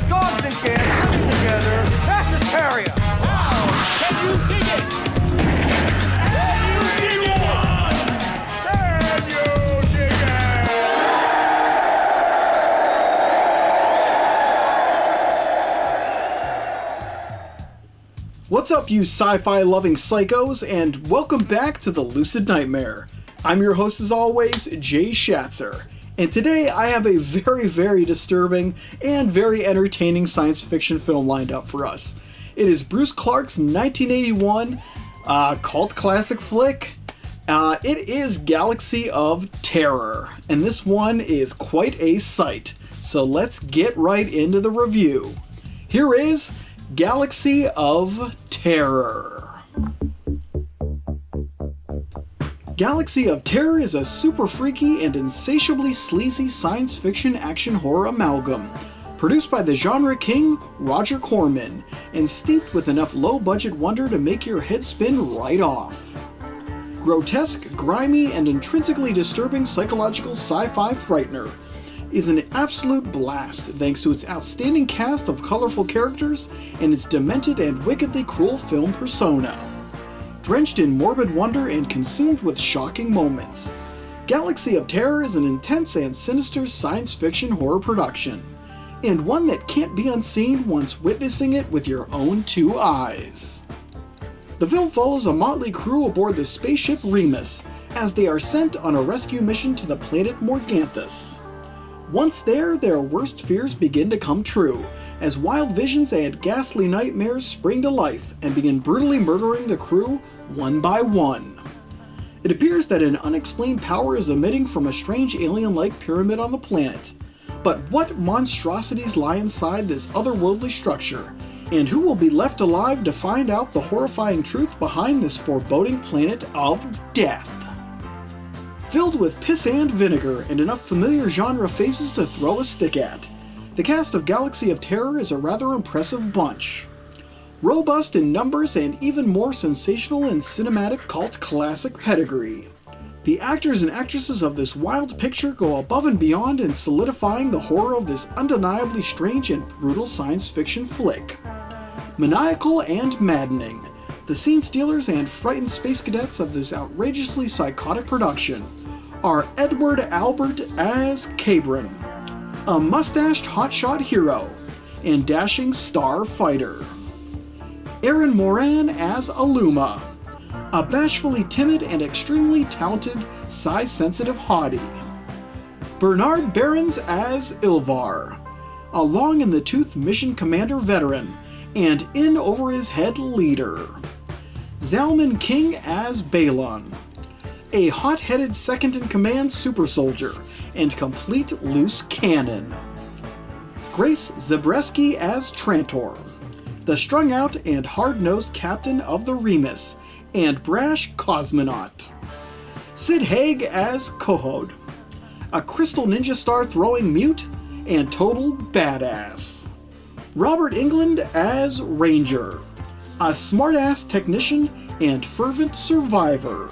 Dogs and cats living together. That's hysteria. Wow! Can you dig it? Can you dig it? Can you dig it? What's up, you sci-fi loving psychos, and welcome back to the Lucid Nightmare. I'm your host as always, Jay Schatzer. And today I have a very disturbing and very entertaining science fiction film lined up for us. It is Bruce Clark's 1981 cult classic flick. It is Galaxy of Terror, and this one is quite a sight. So let's get right into the review. Here is Galaxy of Terror. Galaxy of Terror is a super freaky and insatiably sleazy science fiction action horror amalgam, produced by the genre king Roger Corman, and steeped with enough low-budget wonder to make your head spin right off. Grotesque, grimy, and intrinsically disturbing psychological sci-fi frightener is an absolute blast thanks to its outstanding cast of colorful characters and its demented and wickedly cruel film persona. Drenched in morbid wonder and consumed with shocking moments, Galaxy of Terror is an intense and sinister science fiction horror production, and one that can't be unseen once witnessing it with your own two eyes. The film follows a motley crew aboard the spaceship Remus, as they are sent on a rescue mission to the planet Morganthus. Once there, their worst fears begin to come true, as wild visions and ghastly nightmares spring to life and begin brutally murdering the crew one by one. It appears that an unexplained power is emitting from a strange alien-like pyramid on the planet. But what monstrosities lie inside this otherworldly structure, and who will be left alive to find out the horrifying truth behind this foreboding planet of death? Filled with piss and vinegar and enough familiar genre faces to throw a stick at, the cast of Galaxy of Terror is a rather impressive bunch. Robust in numbers and even more sensational in cinematic cult classic pedigree. The actors and actresses of this wild picture go above and beyond in solidifying the horror of this undeniably strange and brutal science fiction flick. Maniacal and maddening, the scene stealers and frightened space cadets of this outrageously psychotic production are Edward Albert as Cabron, a mustached hotshot hero and dashing star fighter. Erin Moran as Aluma, a bashfully timid and extremely talented psi-sensitive hottie. Bernard Behrens as Ilvar, a long-in-the-tooth mission commander veteran and in-over-his-head leader. Zalman King as Balon, a hot-headed second-in-command super soldier and complete loose cannon. Grace Zabreski as Trantor, the strung-out and hard-nosed captain of the Remus and brash cosmonaut. Sid Haig as Kohod, a crystal ninja star throwing mute and total badass. Robert Englund as Ranger, a smart-ass technician and fervent survivor.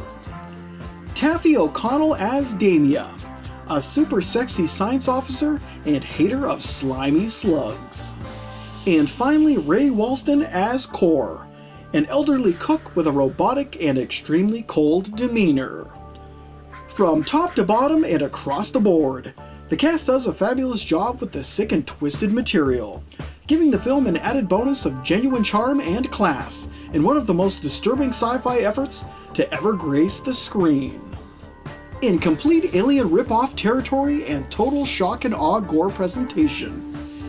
Taffy O'Connell as Damia, a super sexy science officer and hater of slimy slugs. And finally, Ray Walston as Core, an elderly cook with a robotic and extremely cold demeanor. From top to bottom and across the board, the cast does a fabulous job with the sick and twisted material, giving the film an added bonus of genuine charm and class, in one of the most disturbing sci-fi efforts to ever grace the screen. In complete alien rip-off territory and total shock and awe gore presentation,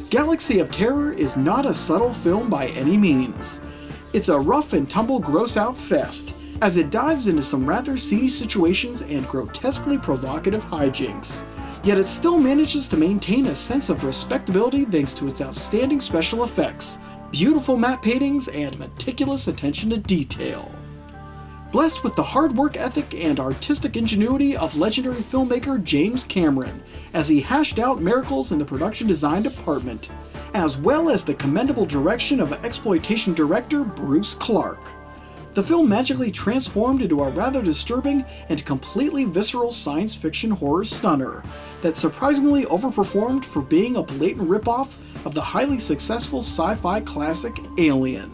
Galaxy of Terror is not a subtle film by any means. It's a rough and tumble gross-out fest, as it dives into some rather seedy situations and grotesquely provocative hijinks. Yet it still manages to maintain a sense of respectability thanks to its outstanding special effects, beautiful matte paintings, and meticulous attention to detail. Blessed with the hard work ethic and artistic ingenuity of legendary filmmaker James Cameron, as he hashed out miracles in the production design department, as well as the commendable direction of exploitation director Bruce Clark. The film magically transformed into a rather disturbing and completely visceral science fiction horror stunner that surprisingly overperformed for being a blatant ripoff of the highly successful sci-fi classic Alien.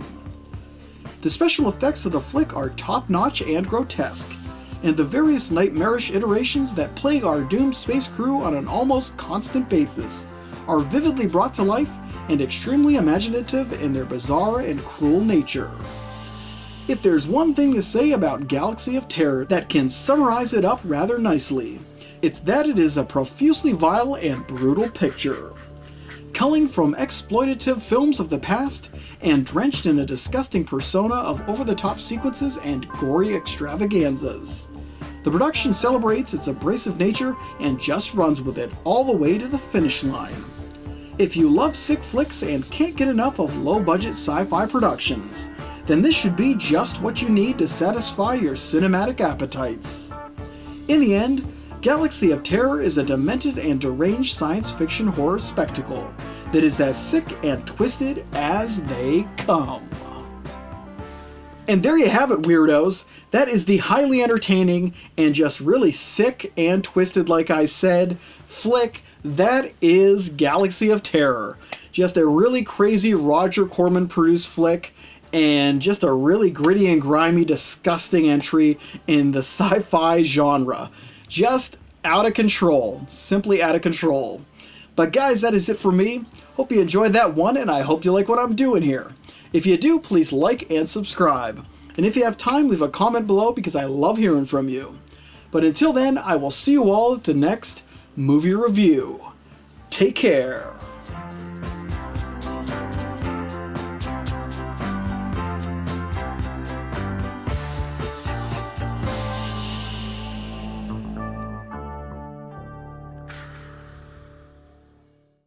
The special effects of the flick are top-notch and grotesque, and the various nightmarish iterations that plague our doomed space crew on an almost constant basis are vividly brought to life and extremely imaginative in their bizarre and cruel nature. If there's one thing to say about Galaxy of Terror that can summarize it up rather nicely, it's that it is a profusely vile and brutal picture. Culling from exploitative films of the past and drenched in a disgusting persona of over-the-top sequences and gory extravaganzas. The production celebrates its abrasive nature and just runs with it all the way to the finish line. If you love sick flicks and can't get enough of low-budget sci-fi productions, then this should be just what you need to satisfy your cinematic appetites. In the end, Galaxy of Terror is a demented and deranged science fiction horror spectacle that is as sick and twisted as they come. And there you have it, weirdos. That is the highly entertaining and just really sick and twisted, like I said, flick that is Galaxy of Terror. Just a really crazy Roger Corman produced flick, and just a really gritty and grimy, disgusting entry in the sci-fi genre. Just out of control. Simply out of control. But guys, that is it for me. Hope you enjoyed that one, and I hope you like what I'm doing here. If you do, please like and subscribe. And if you have time, leave a comment below because I love hearing from you. But until then, I will see you all at the next movie review. Take care.